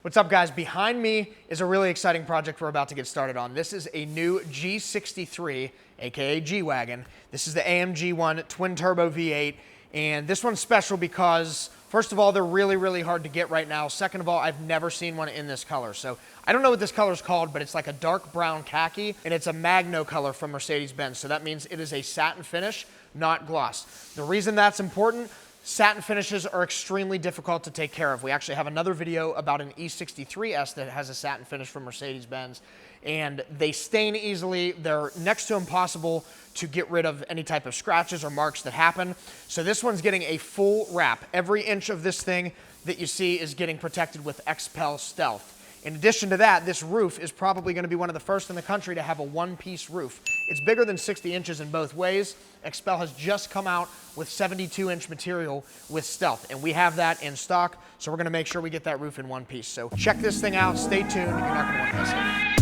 What's up, guys? Behind me is a really exciting project we're about to get started on. This is a new G63, aka G Wagon. This is the AMG1 twin turbo V8, and this one's special because, first of all, they're really hard to get right now. Second of all, I've never seen one in this color. So I don't know what this color is called, but it's like a dark brown khaki, and it's a Magno color from Mercedes-Benz. So that means it is a satin finish, not gloss. The reason that's important: satin finishes are extremely difficult to take care of. We actually have another video about an E63S that has a satin finish from Mercedes-Benz, and they stain easily. They're next to impossible to get rid of any type of scratches or marks that happen. So this one's getting a full wrap. Every inch of this thing that you see is getting protected with XPEL Stealth. In addition to that, this roof is probably going to be one of the first in the country to have a one-piece roof. It's bigger than 60 inches in both ways. XPEL has just come out with 72-inch material with Stealth, and we have that in stock, so we're going to make sure we get that roof in one piece. So check this thing out. Stay tuned. You're not going to want to miss it.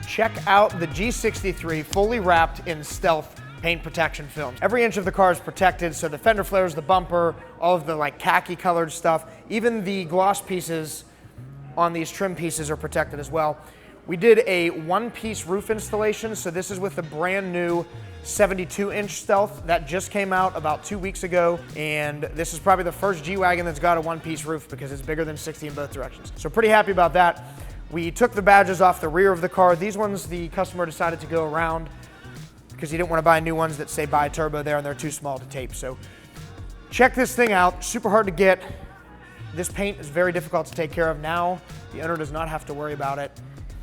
Check out the G63 fully wrapped in Stealth paint protection film. Every inch of the car is protected, so the fender flares, the bumper, all of the khaki colored stuff, even the gloss pieces on these trim pieces are protected as well. We did a one-piece roof installation, so this is with the brand new 72-inch Stealth that just came out about 2 weeks ago, and this is probably the first G-Wagon that's got a one-piece roof because it's bigger than 60 in both directions. So pretty happy about that. We took the badges off the rear of the car. These ones the customer decided to go around because he didn't want to buy new ones that say bi-turbo there and they're too small to tape. So check this thing out. Super hard to get. This paint is very difficult to take care of. Now the owner does not have to worry about it.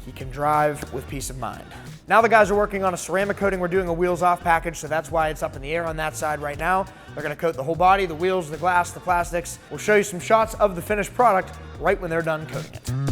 He can drive with peace of mind. Now the guys are working on a ceramic coating. We're doing a wheels off package, so that's why it's up in the air on that side right now. They're gonna coat the whole body, the wheels, the glass, the plastics. We'll show you some shots of the finished product right when they're done coating it.